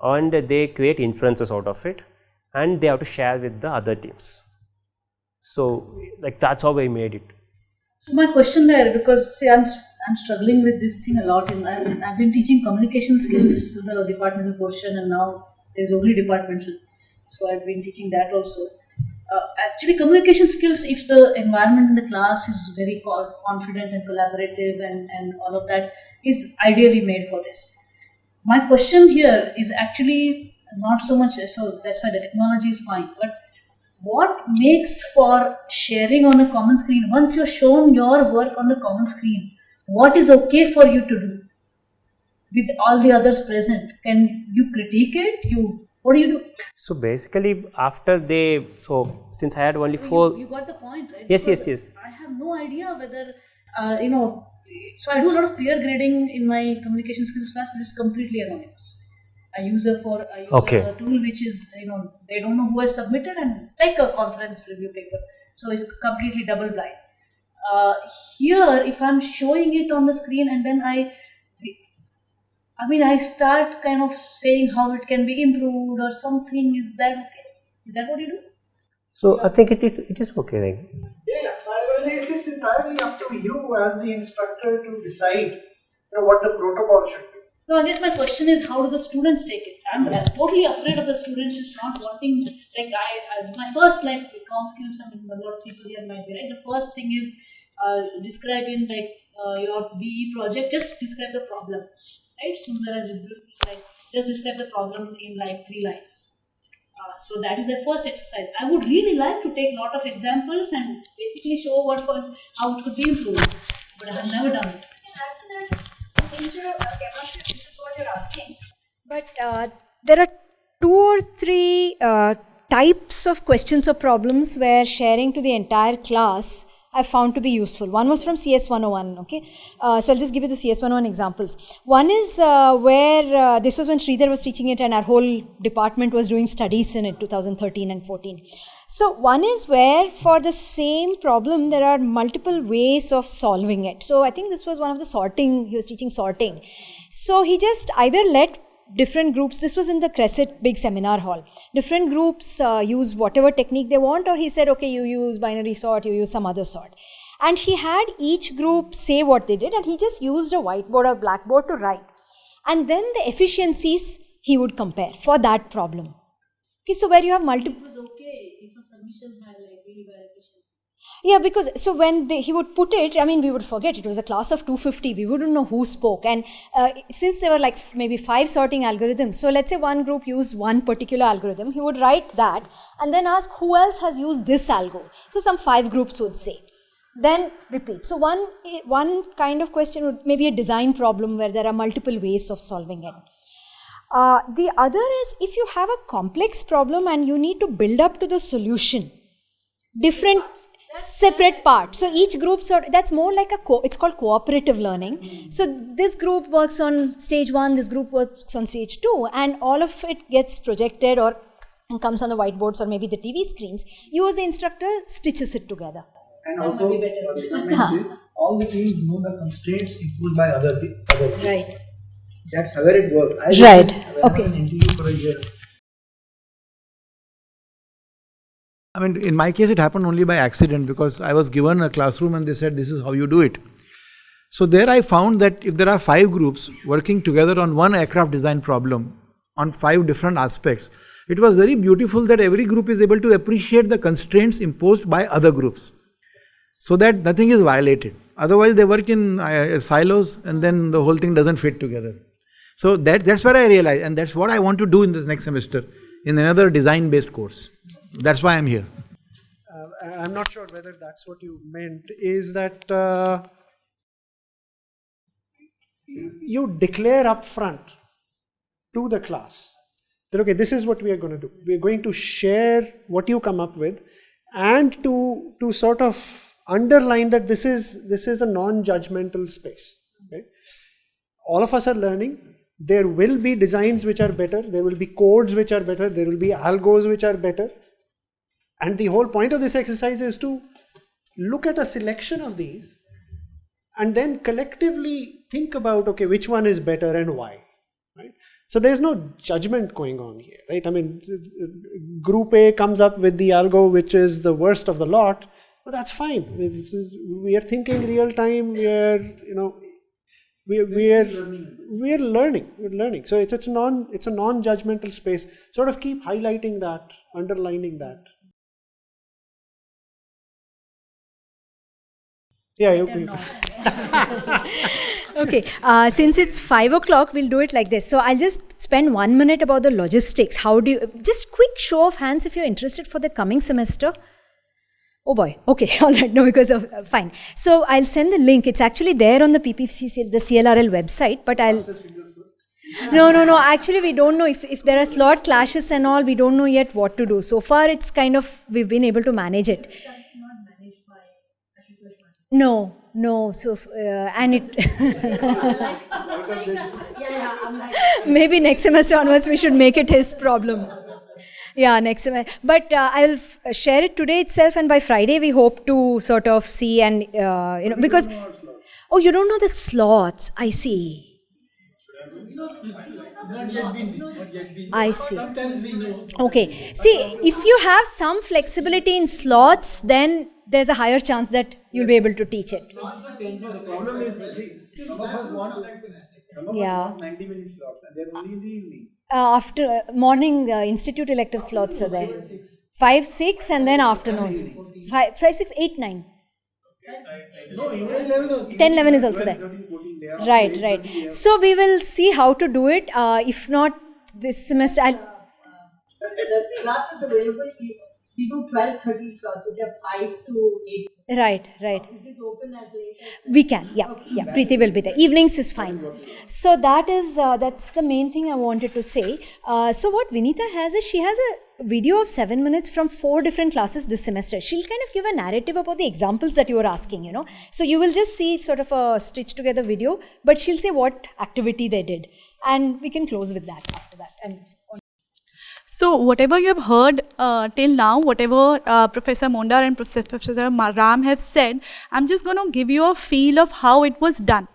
and they create inferences out of it, and they have to share with the other teams. So like that's how I made it. So my question there, because see, I'm struggling with this thing a lot. I've been teaching communication skills to the departmental portion, and now there's only departmental. So I've been teaching that also. Actually, communication skills, if the environment in the class is very confident and collaborative and all of that, is ideally made for this. My question here is actually not so much, so that's why the technology is fine, but what makes for sharing on a common screen? Once you've shown your work on the common screen, what is okay for you to do with all the others present? Can you critique it? What do you do? So basically, after since I had only 4. You got the point, right? Yes. I have no idea whether So I do a lot of peer grading in my communication skills class, but it's completely anonymous. I use a tool which is, they don't know who has submitted, and like a conference review paper. So it's completely double blind. Here, if I'm showing it on the screen and then I start kind of saying how it can be improved or something, is that okay? Is that what you do? So I think it is okay. Like. Yeah, well, it's entirely up to you as the instructor to decide what the protocol should be. No, I guess my question is, how do the students take it? I'm totally afraid of the students just not wanting, my first com skills, a lot of people here might be right. The first thing is describing your BE project, just describe the problem, right? Sundar has this beautiful just describe the problem in 3 lines. So that is the first exercise. I would really like to take a lot of examples and basically show how it could be improved, but I have never done it. Instead of demonstration, this is what you're asking. But there are 2 or 3 types of questions or problems where sharing to the entire class I found to be useful. One was from CS 101, okay? So I'll just give you the CS 101 examples. One is where, this was when Sridhar was teaching it and our whole department was doing studies in it, 2013 and 14. So one is where for the same problem, there are multiple ways of solving it. So I think this was one of the sorting, he was teaching sorting. So he just either let different groups, this was in the Crescent big seminar hall, different groups use whatever technique they want, or he said, okay, you use binary sort, you use some other sort. And he had each group say what they did, and he just used a whiteboard or blackboard to write. And then the efficiencies he would compare for that problem. Okay, so where you have multiple... It was okay if a submission had really bad efficiency. Yeah, because so when he would put it, we would forget. It was a class of 250. We wouldn't know who spoke. And since there were maybe 5 sorting algorithms, so let's say one group used one particular algorithm, he would write that and then ask who else has used this algo. So some 5 groups would say. Then repeat. So one kind of question would maybe a design problem where there are multiple ways of solving it. The other is if you have a complex problem and you need to build up to the solution, different separate parts. So each group that's more like it's called cooperative learning. So this group works on stage 1, this group works on stage 2, and all of it gets projected or comes on the whiteboards or maybe the TV screens. You as the instructor stitches it together. And also, all the teams know the constraints imposed by other teams. Right. That's how it works. Right. Okay. An interview for a year. In my case, it happened only by accident because I was given a classroom and they said, this is how you do it. So there I found that if there are 5 groups working together on one aircraft design problem on 5 different aspects, it was very beautiful that every group is able to appreciate the constraints imposed by other groups so that nothing is violated. Otherwise, they work in silos and then the whole thing doesn't fit together. So that's where I realized, and that's what I want to do in the next semester in another design-based course. That's why I'm here. I'm not sure whether that's what you meant, is that you declare up front to the class that, okay, this is what we are going to do. We are going to share what you come up with and to sort of underline that this is a non-judgmental space. Okay? All of us are learning. There will be designs which are better. There will be codes which are better. There will be algos which are better. And the whole point of this exercise is to look at a selection of these and then collectively think about, okay, which one is better and why, right? So there's no judgment going on here, right? Group A comes up with the algo which is the worst of the lot, but that's fine. We are thinking real time. We are learning. So it's a non-judgmental space. Sort of keep highlighting that, underlining that. Yeah, okay. Okay, since it's 5 o'clock, we'll do it like this. So I'll just spend 1 minute about the logistics. Just quick show of hands if you're interested for the coming semester. Oh boy, okay, all right, no, because of, fine. So I'll send the link. It's actually there on the PPC, the CLRL website, but I'll... No, actually we don't know if there are slot clashes and all, we don't know yet what to do. So far it's kind of, we've been able to manage it. No, No, so and it maybe next semester onwards we should make it his problem. Yeah, next semester. But I'll share it today itself, and by Friday we hope to sort of see and because oh, you don't know the slots. I see. I see. Okay. See, if you have some flexibility in slots, then there's a higher chance that you'll be able to teach it. The problem is, some of us want Yeah. 90-minute slots, and they're only in the evening. After morning institute elective slots are there. 5, 6, and then afternoons. 5, 6, 8, 9. No, 11 also. 10, 11 is also there. 13, 14, they are Right, right. So we will see how to do it. If not this semester, I'll. The class is available. We do 12, 13 slots, which are 5 to 8. Right, right. It is open as late as We can, yeah, yeah. Preeti will be there. Evenings is fine. So that is that's the main thing I wanted to say. So what Vinita has is she has a video of 7 minutes from 4 different classes this semester. She'll kind of give a narrative about the examples that you were asking, So you will just see sort of a stitched together video, but she'll say what activity they did, and we can close with that after that. And so whatever you have heard till now, whatever Professor Mondar and Professor Ram have said, I'm just going to give you a feel of how it was done.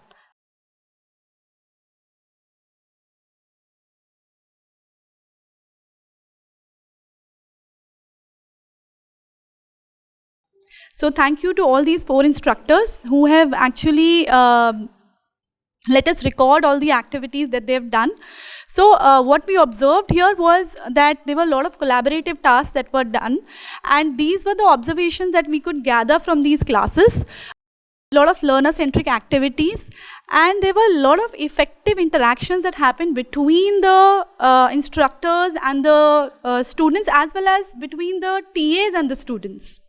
So thank you to all these 4 instructors who have actually let us record all the activities that they've done. So what we observed here was that there were a lot of collaborative tasks that were done, and these were the observations that we could gather from these classes. A lot of learner-centric activities, and there were a lot of effective interactions that happened between the instructors and the students, as well as between the TAs and the students.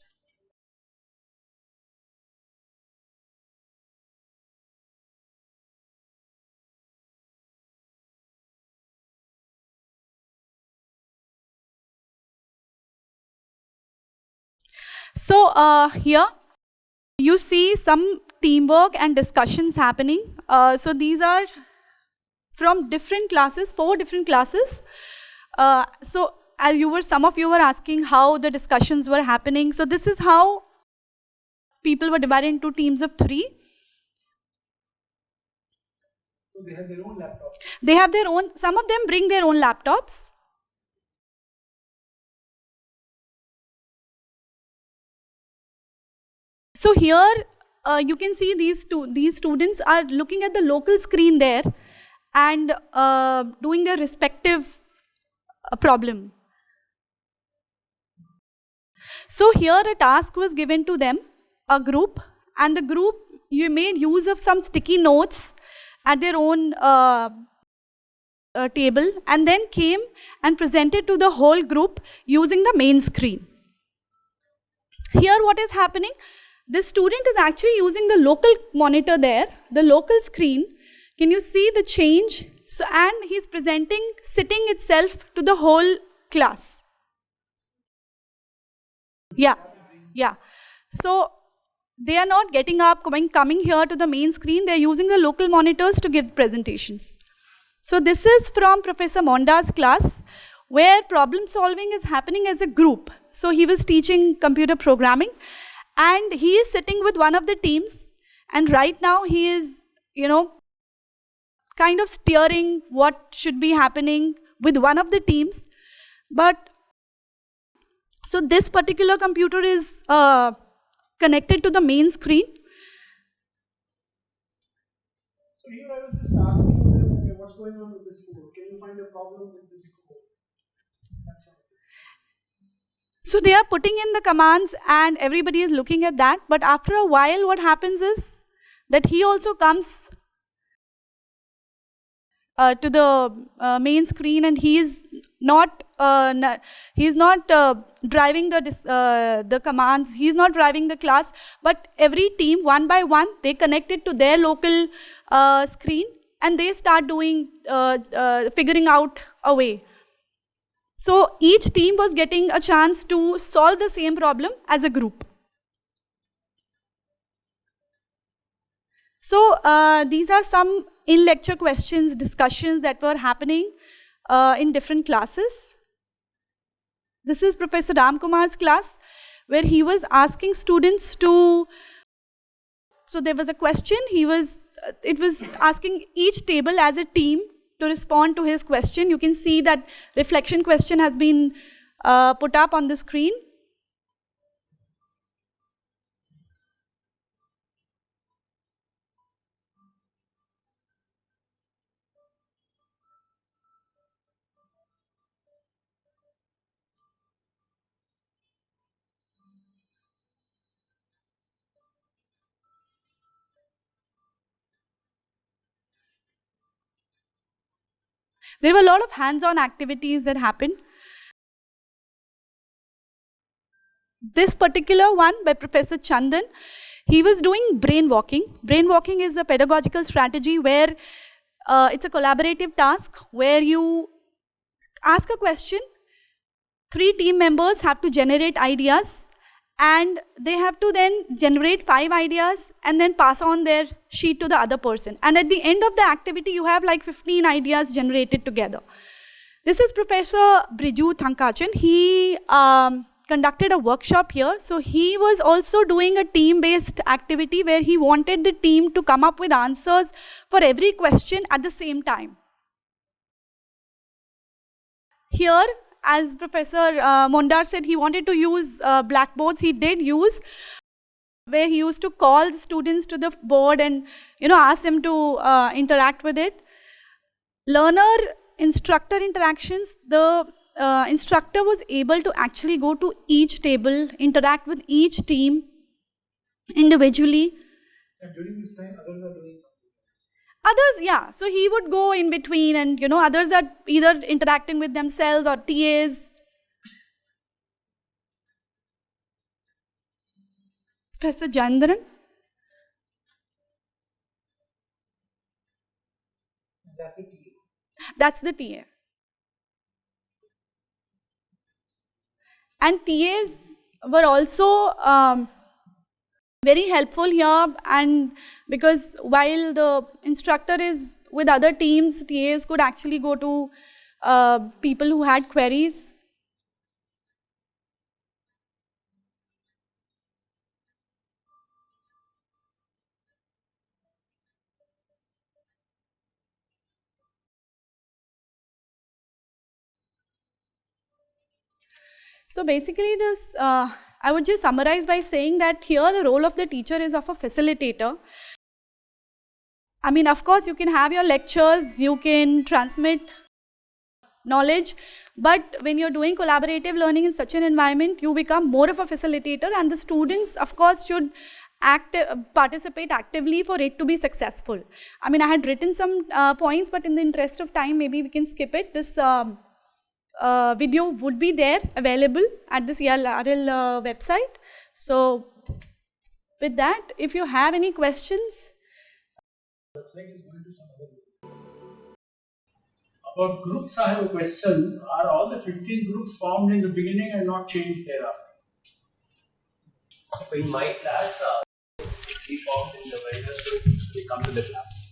So here you see some teamwork and discussions happening. So these are from different classes, 4 different classes. So as some of you were asking how the discussions were happening. So this is how people were divided into teams of 3. So they have their own laptops. They have their own. Some of them bring their own laptops. So here you can see these students are looking at the local screen there and doing their respective problem. So here a task was given to them, a group, and the group, you made use of some sticky notes at their own table, and then came and presented to the whole group using the main screen. Here what is happening? The student is actually using the local monitor there, the local screen. Can you see the change? So, and he's presenting, sitting itself to the whole class. Yeah, yeah. So they are not getting up, coming here to the main screen. They're using the local monitors to give presentations. So this is from Professor Monda's class, where problem solving is happening as a group. So he was teaching computer programming, and he is sitting with one of the teams, and right now he is, kind of steering what should be happening with one of the teams. But so this particular computer is connected to the main screen. So here I was just asking them, okay, what's going on with this code? Can you find a problem with this code? So they are putting in the commands and everybody is looking at that. But after a while, what happens is that he also comes to the main screen, and he is not driving the commands. He is not driving the class. But every team, one by one, they connect it to their local screen, and they start doing figuring out a way. So each team was getting a chance to solve the same problem as a group. So these are some in-lecture questions, discussions that were happening in different classes. This is Professor Ramkumar's class, where he was asking students to, so there was a question, it was asking each table as a team to respond to his question. You can see that reflection question has been put up on the screen. There were a lot of hands-on activities that happened. This particular one by Professor Chandan, he was doing brain walking. Brain walking is a pedagogical strategy where it's a collaborative task where you ask a question, 3 team members have to generate ideas, and they have to then generate 5 ideas and then pass on their sheet to the other person. And at the end of the activity, you have like 15 ideas generated together. This is Professor Briju Thankachan. He conducted a workshop here. So he was also doing a team-based activity where he wanted the team to come up with answers for every question at the same time. Here, as Professor Mondar said, he wanted to use blackboards. He did use, where he used to call the students to the board and ask them to interact with it. Learner-instructor interactions, the instructor was able to actually go to each table, interact with each team individually. And during this time, others are doing something. Others, yeah. So he would go in between and, others are either interacting with themselves or TAs. Professor Jandran. That's the TA. And TAs were also very helpful here, and because while the instructor is with other teams, TAs could actually go to people who had queries. So basically this, I would just summarize by saying that here the role of the teacher is of a facilitator. I mean, of course, you can have your lectures, you can transmit knowledge, but when you're doing collaborative learning in such an environment, you become more of a facilitator, and the students, of course, should participate actively for it to be successful. I mean, I had written some points, but in the interest of time, maybe we can skip it. This video would be there available at the CLRL website. So with that, if you have any questions. About groups, I have a question. Are all the 15 groups formed in the beginning and not changed thereafter? So in my class, we formed in the very first day we come to the class.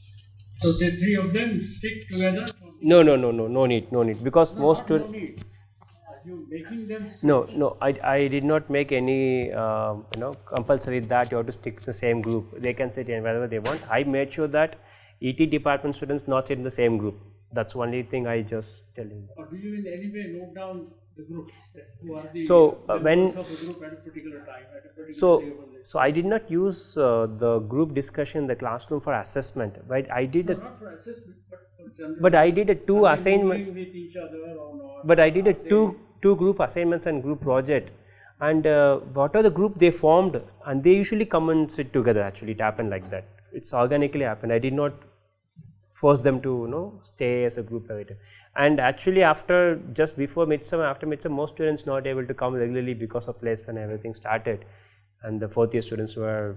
So the 3 of them stick together? No need, because most students. No need. Are you making them? No, I did not make any compulsory that you have to stick to the same group. They can sit in wherever they want. I made sure that ET department students not sit in the same group. That's the only thing I just tell you. Or do you in any way note down the groups who are the members of the group at a particular time, at a particular day? So I did not use the group discussion in the classroom for assessment, but I did not for assessment, but for general. But I did a 2 assignments. With each other or not? But I did a two group assignments and group project, and what are the group they formed, and they usually come and sit together. Actually, it happened like that. It's organically happened. I did not force them to stay as a group later. And actually, just before midsummer, after midsummer, most students not able to come regularly because of placement and everything started, and the 4th year students were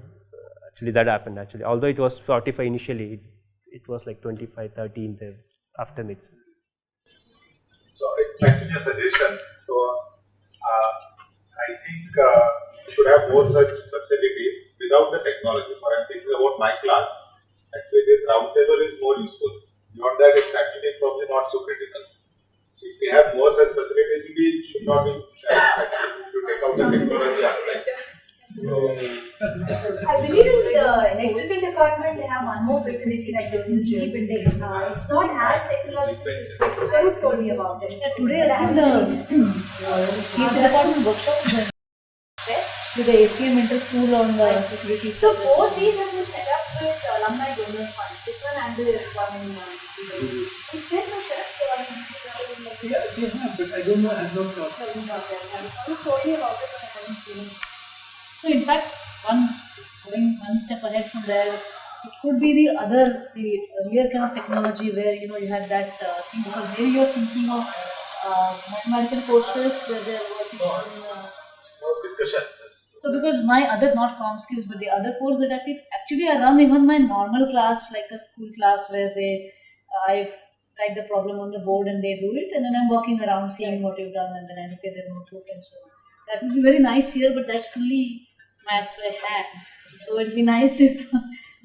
actually that happened actually. Although it was 45 initially, it was like 25, 30 after midsummer. So it's actually a suggestion. So I think we should have more such facilities without the technology. For I'm thinking about my class. Actually, this round table is more useful. Beyond that, it's actually probably not so critical. So if we have more such facilities, we should not be to take out the technology aspect. I believe in the electrical department they have one more facility like this in GG building. It's not as technological. Swarup told me about it. Today I think the CSE department workshop is going with the ACM inter-school on security. So both these have been set up with alumni donor funds. This one and the one. Is there no shirt? Yeah, but I don't know. I have not talked. Swarup told me about it, but I haven't seen it. So in fact, going one step ahead from there, it could be the earlier kind of technology where you had that thing, because maybe you're thinking of mathematical courses where they're working on. More discussion. So because my other, not comm skills, but the other course that I teach, actually I run even my normal class, like a school class where I write the problem on the board and they do it, and then I'm walking around seeing what you've done and then I look at their notebook and so on. That would be very nice here, but that's fully maths by hand. So it'd be nice if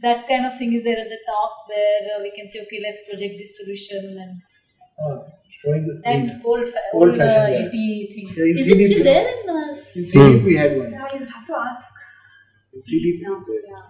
that kind of thing is there at the top where we can say, okay, let's project this solution and Showing the screen. that old Old-fashioned, AT thing. Yeah, Is it still there? In CDP we had one. Yeah, you have to ask. In CDP, Yeah.